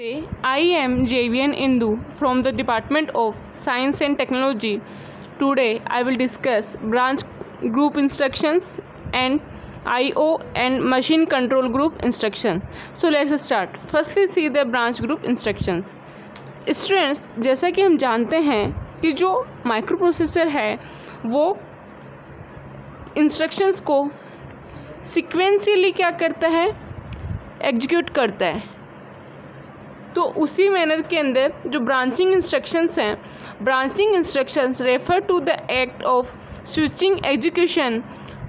I am JVN Indu from the Department of Science and Technology. Today I will discuss branch group instructions and IO and machine control group instruction. So let's start. Firstly see the branch group instructions. Students, जैसा कि हम जानते हैं कि जो micro processor है वो instructions को सिक्वेंशियली क्या करता है, एग्जीक्यूट करता है। तो उसी मैनर के अंदर जो ब्रांचिंग इंस्ट्रक्शंस हैं, branching instructions refer to the act of switching execution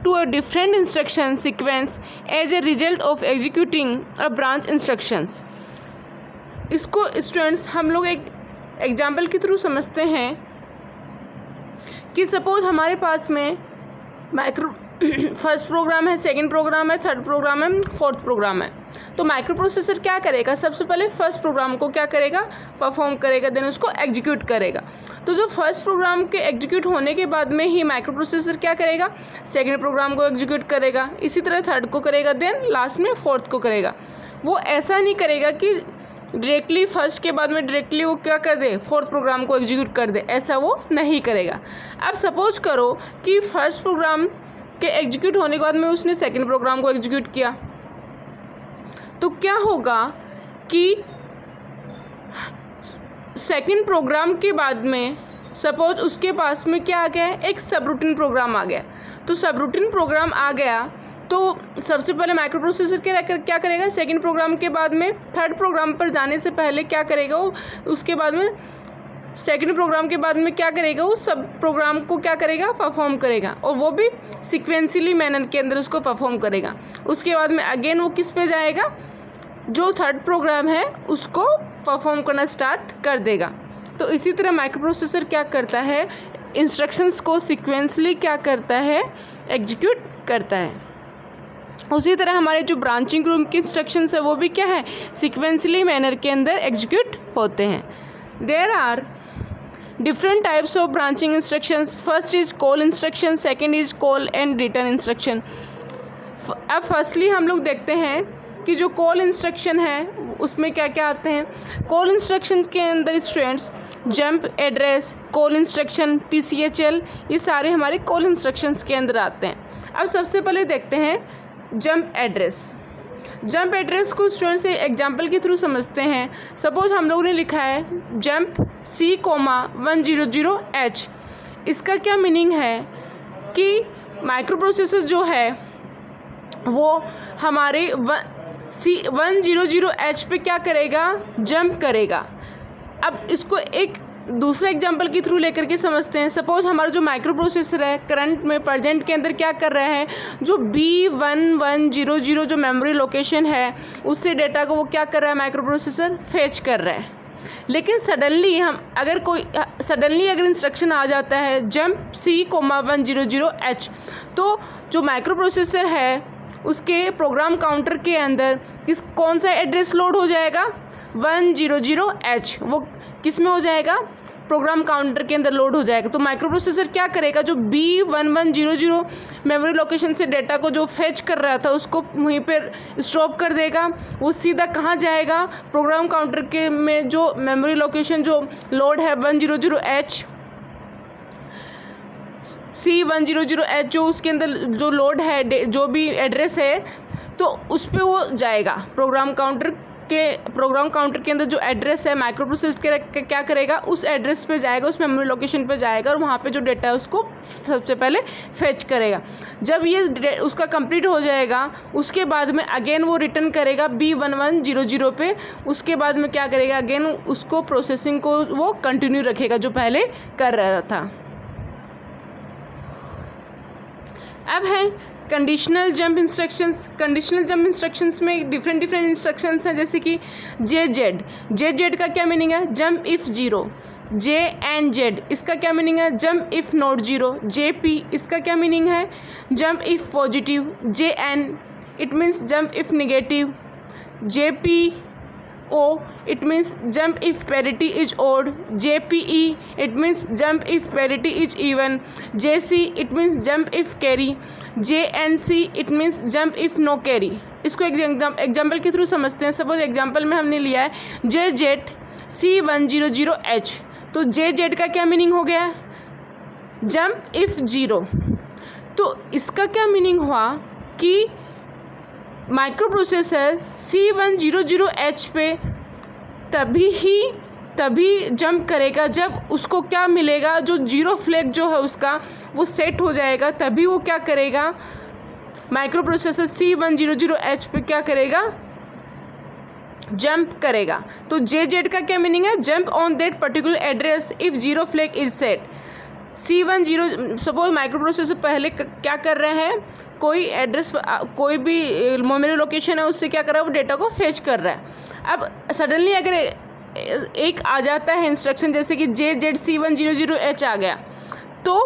to a different instruction sequence as a result of executing a branch instructions. इसको स्टूडेंट्स हम लोग एक एग्जाम्पल के थ्रू समझते हैं कि सपोज हमारे पास में माइक्रो फर्स्ट प्रोग्राम है, सेकंड प्रोग्राम है, थर्ड प्रोग्राम है, फोर्थ प्रोग्राम है। तो माइक्रो प्रोसेसर क्या करेगा, सबसे पहले फर्स्ट प्रोग्राम को क्या करेगा, परफॉर्म करेगा, देन उसको एग्जीक्यूट करेगा। तो जो फर्स्ट प्रोग्राम के एग्जीक्यूट होने के बाद में ही माइक्रो प्रोसेसर क्या करेगा, सेकंड प्रोग्राम को एग्जीक्यूट करेगा, इसी तरह थर्ड को करेगा, देन लास्ट में फोर्थ को करेगा। वो ऐसा नहीं करेगा कि डायरेक्टली फर्स्ट के बाद में डायरेक्टली वो क्या कर दे, फोर्थ प्रोग्राम को एग्जीक्यूट कर दे, ऐसा वो नहीं करेगा। अब सपोज करो कि फर्स्ट प्रोग्राम के एग्जीक्यूट होने के बाद में उसने सेकंड प्रोग्राम को एग्जीक्यूट किया, तो क्या होगा कि सेकंड प्रोग्राम के बाद में सपोज उसके पास में क्या आ गया है, एक सबरूटीन प्रोग्राम आ गया। तो सबरूटीन प्रोग्राम आ गया तो सबसे पहले माइक्रो प्रोसेसर क्या करेगा, सेकंड प्रोग्राम के बाद में थर्ड प्रोग्राम पर जाने से पहले क्या करेगा वो, उसके बाद में सेकंड प्रोग्राम के बाद में क्या करेगा, वो सब प्रोग्राम को क्या करेगा, परफॉर्म करेगा, और वो भी सिक्वेंशियली मैनर के अंदर उसको परफॉर्म करेगा। उसके बाद में अगेन वो किस पे जाएगा, जो थर्ड प्रोग्राम है उसको परफॉर्म करना स्टार्ट कर देगा। तो इसी तरह माइक्रो प्रोसेसर क्या करता है, इंस्ट्रक्शंस को सिक्वेंशली क्या करता है, एग्जीक्यूट करता है। उसी तरह हमारे जो ब्रांचिंग ग्रुप की इंस्ट्रक्शंस है वो भी क्या है, सिक्वेंशली मैनर के अंदर एग्जीक्यूट होते हैं। There are different types of branching instructions. First is call instruction, second is call and return instruction. अब फर्स्टली हम लोग देखते हैं कि जो कॉल इंस्ट्रक्शन है उसमें क्या क्या आते हैं। कॉल इंस्ट्रक्शन के अंदर students jump, address, call instruction, PCHL, ये सारे हमारे कॉल इंस्ट्रक्शंस के अंदर आते हैं। अब सबसे पहले देखते हैं जंप एड्रेस। जंप एड्रेस को स्टूडेंट्स से एग्जाम्पल के थ्रू समझते हैं। सपोज हम लोगों ने लिखा है जंप C,100H। इसका क्या मीनिंग है कि माइक्रो प्रोसेसर जो है वो हमारे C,100H पे क्या करेगा, जंप करेगा। अब इसको एक दूसरे एग्जाम्पल के थ्रू लेकर के समझते हैं। सपोज हमारा जो माइक्रो प्रोसेसर है करंट में प्रेजेंट के अंदर क्या कर रहे हैं, जो B1100 जो मेमोरी लोकेशन है उससे डेटा को वो क्या कर रहा है, माइक्रो प्रोसेसर फेच कर रहा है। लेकिन सडनली अगर इंस्ट्रक्शन आ जाता है जंप C,100H, तो जो माइक्रो प्रोसेसर है उसके प्रोग्राम काउंटर के अंदर कौन सा एड्रेस लोड हो जाएगा, 100H। वो किस में हो जाएगा, प्रोग्राम काउंटर के अंदर लोड हो जाएगा। तो माइक्रो प्रोसेसर क्या करेगा, जो B1100 मेमोरी लोकेशन से डेटा को जो फेच कर रहा था उसको वहीं पर स्टॉप कर देगा। वो सीधा कहाँ जाएगा, प्रोग्राम काउंटर के में जो मेमोरी लोकेशन जो लोड है 100H, C,100H जो उसके अंदर जो लोड है, जो भी एड्रेस है, तो उस पर वो जाएगा। प्रोग्राम काउंटर के अंदर जो एड्रेस है माइक्रो प्रोसेसर क्या करेगा, उस एड्रेस पे जाएगा, उस मेमोरी लोकेशन पे जाएगा और वहाँ पे जो डेटा है उसको सबसे पहले फेच करेगा। जब ये उसका कंप्लीट हो जाएगा उसके बाद में अगेन वो रिटर्न करेगा B1100 पे। उसके बाद में क्या करेगा, अगेन उसको प्रोसेसिंग को वो कंटिन्यू रखेगा जो पहले कर रहा था। अब है conditional jump instructions. Conditional jump instructions में डिफरेंट इंस्ट्रक्शंस हैं, जैसे कि JZ का क्या मीनिंग है, जंप इफ़ 0। JNZ इसका क्या मीनिंग है, जंप इफ़ नॉट 0। JP इसका क्या मीनिंग है, jump if positive. JN it means jump if negative. JP O, it means jump if parity is odd. JPE, it means jump if parity is even. JC, it means jump if carry. JNC, it means jump if no carry. इसको example के through समझते हैं. Suppose example में हमने लिया है JZ C100H. तो JZ का क्या मीनिंग हो गया? Jump if zero. तो इसका क्या मीनिंग हुआ कि माइक्रो प्रोसेसर C100H पे तभी जंप करेगा जब उसको क्या मिलेगा, जो जीरो फ्लैग जो है उसका वो सेट हो जाएगा, तभी वो क्या करेगा, माइक्रो प्रोसेसर C100H पे क्या करेगा, जंप करेगा. तो JZ का क्या मीनिंग है? Jump on that particular address if zero flag is set. C10 suppose micro processor पहले क्या कर रहे हैं, कोई एड्रेस कोई भी मेमोरी लोकेशन है उससे क्या कर रहा है, वो डेटा को फेच कर रहा है. अब सडनली अगर एक आ जाता है इंस्ट्रक्शन जैसे कि JZ C100H आ गया, तो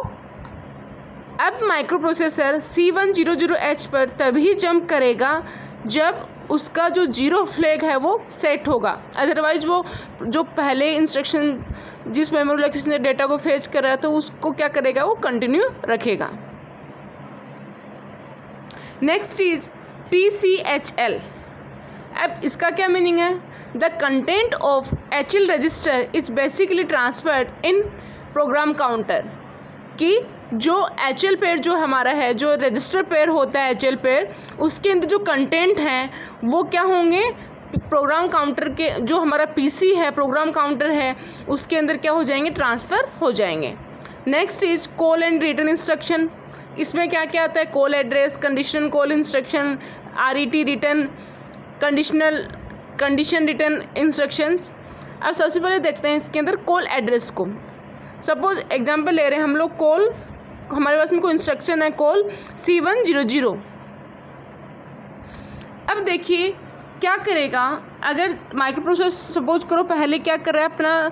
अब माइक्रो प्रोसेसर C100H पर तभी जंप करेगा जब उसका जो जीरो फ्लैग है वो सेट होगा. अदरवाइज वो जो पहले इंस्ट्रक्शन जिस मेमोरी लोकेशन से डेटा को फेच कर रहा है तो उसको क्या करेगा, वो कंटिन्यू रखेगा. Next is PCHL. अब इसका क्या मीनिंग है? The content of HL register is basically transferred in program counter. कि जो HL पेयर जो हमारा है, जो रजिस्टर पेयर होता है HL पेयर, उसके अंदर जो कंटेंट हैं वो क्या होंगे, प्रोग्राम काउंटर के जो हमारा PC है, प्रोग्राम काउंटर है, उसके अंदर क्या हो जाएंगे, ट्रांसफ़र हो जाएंगे. Next is call and return instruction. इसमें क्या क्या आता है? Call address, condition call instruction, RET return, condition return instructions. अब सबसे पहले देखते हैं इसके अंदर कॉल एड्रेस को. सपोज एग्जांपल ले रहे हैं हम लोग, कॉल हमारे पास में कोई इंस्ट्रक्शन है कॉल C100. अब देखिए क्या करेगा, अगर माइक्रो प्रोसेसर सपोज करो पहले क्या कर रहा है, अपना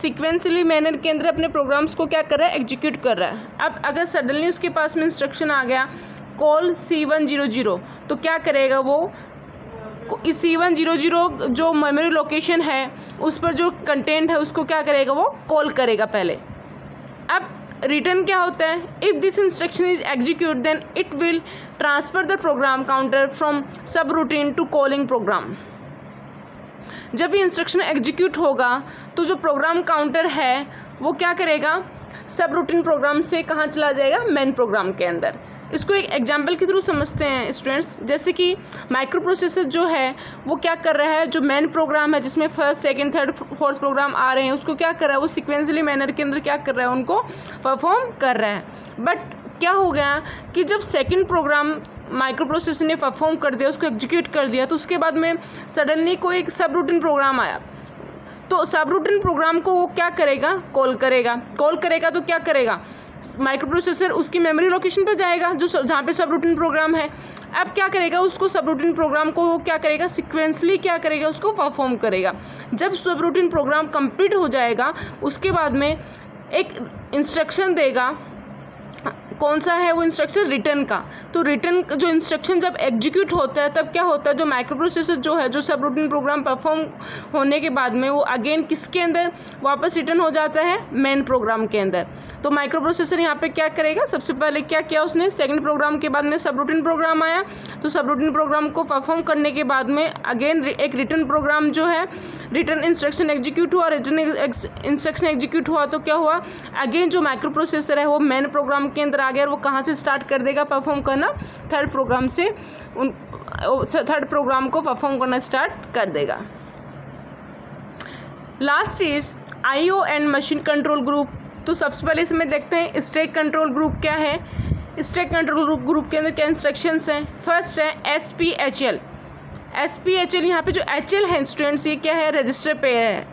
सीक्वेंसली मैनर के अंदर अपने प्रोग्राम्स को क्या कर रहा है, एग्जीक्यूट कर रहा है. अब अगर सडनली उसके पास में इंस्ट्रक्शन आ गया कॉल C100, तो क्या करेगा वो, इस C100 जो मेमोरी लोकेशन है उस पर जो कंटेंट है उसको क्या करेगा, वो कॉल करेगा पहले. अब रिटर्न क्या होता है? If this instruction is execute then it will transfer the program counter from subroutine to calling program. जब ये इंस्ट्रक्शन एग्जीक्यूट होगा तो जो प्रोग्राम काउंटर है वो क्या करेगा, सब रूटीन प्रोग्राम से कहाँ चला जाएगा, मेन प्रोग्राम के अंदर. इसको एक एग्जाम्पल के थ्रू समझते हैं स्टूडेंट्स. जैसे कि माइक्रो प्रोसेसर जो है वो क्या कर रहा है, जो मेन प्रोग्राम है जिसमें first second third fourth program आ रहे हैं, उसको क्या कर रहा है, वो सिक्वेंसली मैनर के अंदर क्या कर रहा है, उनको परफॉर्म कर रहा है. बट क्या हो गया कि जब सेकंड प्रोग्राम माइक्रो प्रोसेसर ने परफॉर्म कर दिया, उसको एग्जीक्यूट कर दिया, तो उसके बाद में सडनली कोई एक सब रूटीन प्रोग्राम आया, तो सब रूटीन प्रोग्राम को वो क्या करेगा, कॉल करेगा. तो क्या करेगा, माइक्रो प्रोसेसर उसकी मेमोरी लोकेशन पर जाएगा जो जहाँ पे सब रूटीन प्रोग्राम है. अब क्या करेगा, उसको सब रूटीन प्रोग्राम को वो क्या करेगा, सिक्वेंसली क्या करेगा, उसको परफॉर्म करेगा. जब सब रूटीन प्रोग्राम कंप्लीट हो जाएगा उसके बाद में एक इंस्ट्रक्शन देगा. कौन सा है वो इंस्ट्रक्शन, रिटर्न का. तो रिटर्न जो इंस्ट्रक्शन जब एग्जीक्यूट होता है तब क्या होता है, जो माइक्रो प्रोसेसर जो है, जो सब रूटीन प्रोग्राम परफॉर्म होने के बाद में वो अगेन किसके अंदर वापस रिटर्न हो जाता है, मेन प्रोग्राम के अंदर. तो माइक्रो प्रोसेसर यहाँ पे क्या करेगा, सबसे पहले क्या किया उसने, सेकंड प्रोग्राम के बाद में सब रूटीन प्रोग्राम आया, तो सब रूटीन प्रोग्राम को परफॉर्म करने के बाद में अगेन एक रिटर्न प्रोग्राम जो है, रिटर्न इंस्ट्रक्शन एग्जीक्यूट हुआ. रिटर्न इंस्ट्रक्शन एग्जीक्यूट हुआ तो क्या हुआ, अगेन जो माइक्रो प्रोसेसर है वो मेन प्रोग्राम के अंदर आ गया. वो कहाँ से स्टार्ट कर देगा परफॉर्म करना, थर्ड प्रोग्राम से थर्ड प्रोग्राम को परफॉर्म करना स्टार्ट कर देगा. Last is IO and machine control group. तो सबसे पहले इसमें देखते हैं स्टैक कंट्रोल ग्रुप क्या है. स्टैक कंट्रोल ग्रुप के अंदर क्या इंस्ट्रक्शंस हैं. फर्स्ट है SPHL. यहाँ पे जो HL है स्टूडेंट्स, ये क्या है, रजिस्टर पेयर है.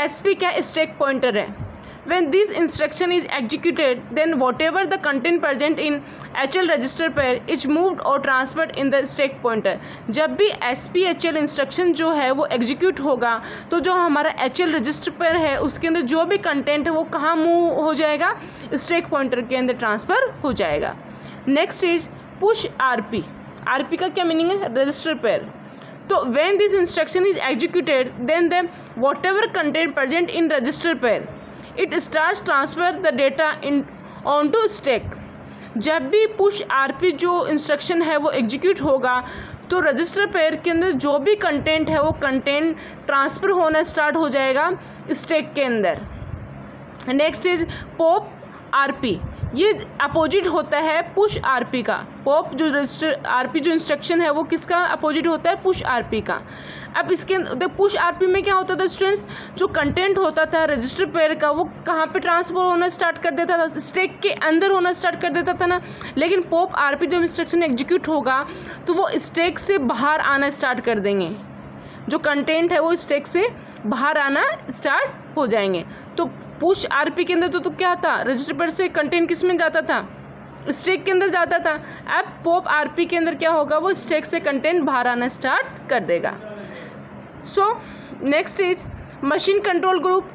SP क्या है, स्टैक पॉइंटर है. When this instruction is executed, then whatever the content present in HL register pair is moved or transferred in the stack pointer. जब भी SPHL इंस्ट्रक्शन जो है वो एग्जीक्यूट होगा तो जो हमारा HL रजिस्टर पेयर है उसके अंदर जो भी कंटेंट है वो कहाँ मूव हो जाएगा, स्टैक पॉइंटर के अंदर ट्रांसफ़र हो जाएगा. Next is push RP. RP का क्या मीनिंग है, रजिस्टर पेयर. तो when this instruction is executed, then the whatever content present in register pair, it starts transfer the data in onto stack. जब भी पुश आरपी जो instruction है वो execute होगा तो रजिस्टर पेयर के अंदर जो भी कंटेंट है वो कंटेंट ट्रांसफ़र होना स्टार्ट हो जाएगा स्टैक के अंदर। नेक्स्ट इज पॉप आरपी, ये अपोजिट होता है पुश आरपी का। पॉप जो रजिस्टर आरपी जो इंस्ट्रक्शन है वो किसका अपोजिट होता है, पुश आरपी का। अब इसके पुश आरपी में क्या होता था स्टूडेंट्स, जो कंटेंट होता था रजिस्टर पेयर का वो कहाँ पे ट्रांसफर होना स्टार्ट कर देता था, स्टैक के अंदर होना स्टार्ट कर देता था ना। लेकिन पॉप आरपी जब इंस्ट्रक्शन एग्जीक्यूट होगा तो वो स्टैक से बाहर आना स्टार्ट कर देंगे, जो कंटेंट है वो स्टैक से बाहर आना स्टार्ट हो जाएंगे। तो पुश आरपी के अंदर तो क्या था, रजिस्टर पेयर से कंटेंट किस में जाता था, स्टैक के अंदर जाता था। अब पॉप आरपी के अंदर क्या होगा, वो स्टैक से कंटेंट बाहर आना स्टार्ट कर देगा। So next is machine control group.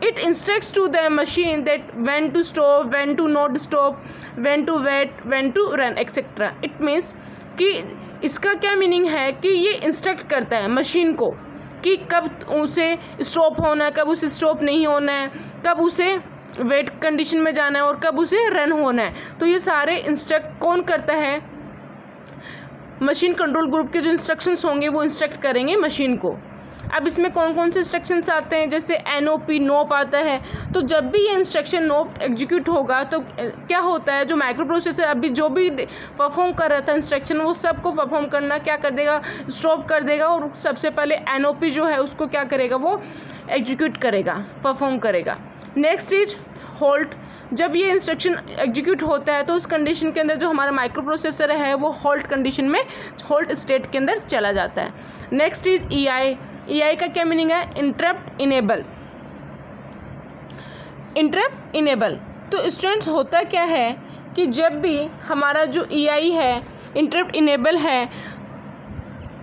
It instructs to the machine that when to stop, when to not stop, when to wait, when to run etcetera. It means कि इसका क्या meaning है कि ये इंस्ट्रक्ट करता है मशीन को कि कब उसे स्टॉप होना है, कब उसे स्टॉप नहीं होना है, कब उसे वेट कंडीशन में जाना है और कब उसे रन होना है। तो ये सारे इंस्ट्रक्ट कौन करता है, मशीन कंट्रोल ग्रुप के जो इंस्ट्रक्शंस होंगे वो इंस्ट्रक्ट करेंगे मशीन को। अब इसमें कौन कौन से इंस्ट्रक्शंस आते हैं, जैसे NOP नोप आता है। तो जब भी ये इंस्ट्रक्शन नोप एग्जीक्यूट होगा तो क्या होता है, जो माइक्रो प्रोसेसर अभी जो भी परफॉर्म कर रहा था इंस्ट्रक्शन वो सबको परफॉर्म करना क्या कर देगा, स्टॉप कर देगा और सबसे पहले NOP जो है उसको क्या करेगा, वो एग्जीक्यूट करेगा, परफॉर्म करेगा। Next is halt. जब ये इंस्ट्रक्शन एग्जीक्यूट होता है तो उस कंडीशन के अंदर जो हमारा माइक्रो प्रोसेसर है वो होल्ट कंडीशन में, होल्ट स्टेट के अंदर चला जाता है। नेक्स्ट इज EI का क्या मीनिंग है, इंटरप्ट इनेबल। इंटरप्ट इनेबल तो स्टूडेंट्स होता क्या है कि जब भी हमारा जो EI है इंटरप्ट इनेबल है,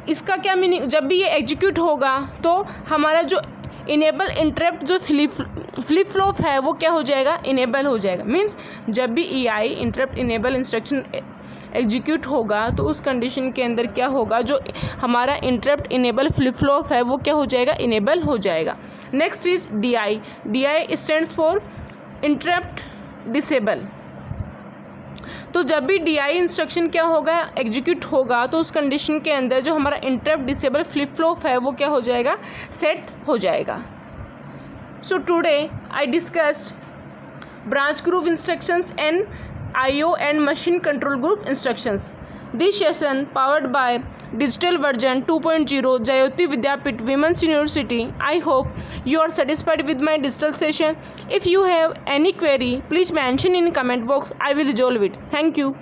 इसका क्या मीनिंग, जब भी ये एग्जीक्यूट होगा तो हमारा जो इनेबल इंटरप्ट जो फ्लिप फ्लॉप है वो क्या हो जाएगा, इनेबल हो जाएगा। मीन्स जब भी EI interrupt enable instruction execute होगा तो उस कंडीशन के अंदर क्या होगा, जो हमारा इंटरप्ट इनेबल फ्लिप फ्लॉप है वो क्या हो जाएगा, इनेबल हो जाएगा। Next is DI stands for interrupt disable. तो जब भी DI इंस्ट्रक्शन क्या होगा, एग्जीक्यूट होगा तो उस कंडीशन के अंदर जो हमारा इंटरप्ट डिसेबल फ्लिप फ्लॉप है वो क्या हो जाएगा, सेट हो जाएगा। So today I discussed branch group instructions and IO and machine control group instructions. This session powered by Digital Version 2.0 Jayoti Vidyapeeth Women's University. I hope you are satisfied with my digital session. If you have any query, please mention in comment box. I will resolve it. Thank you.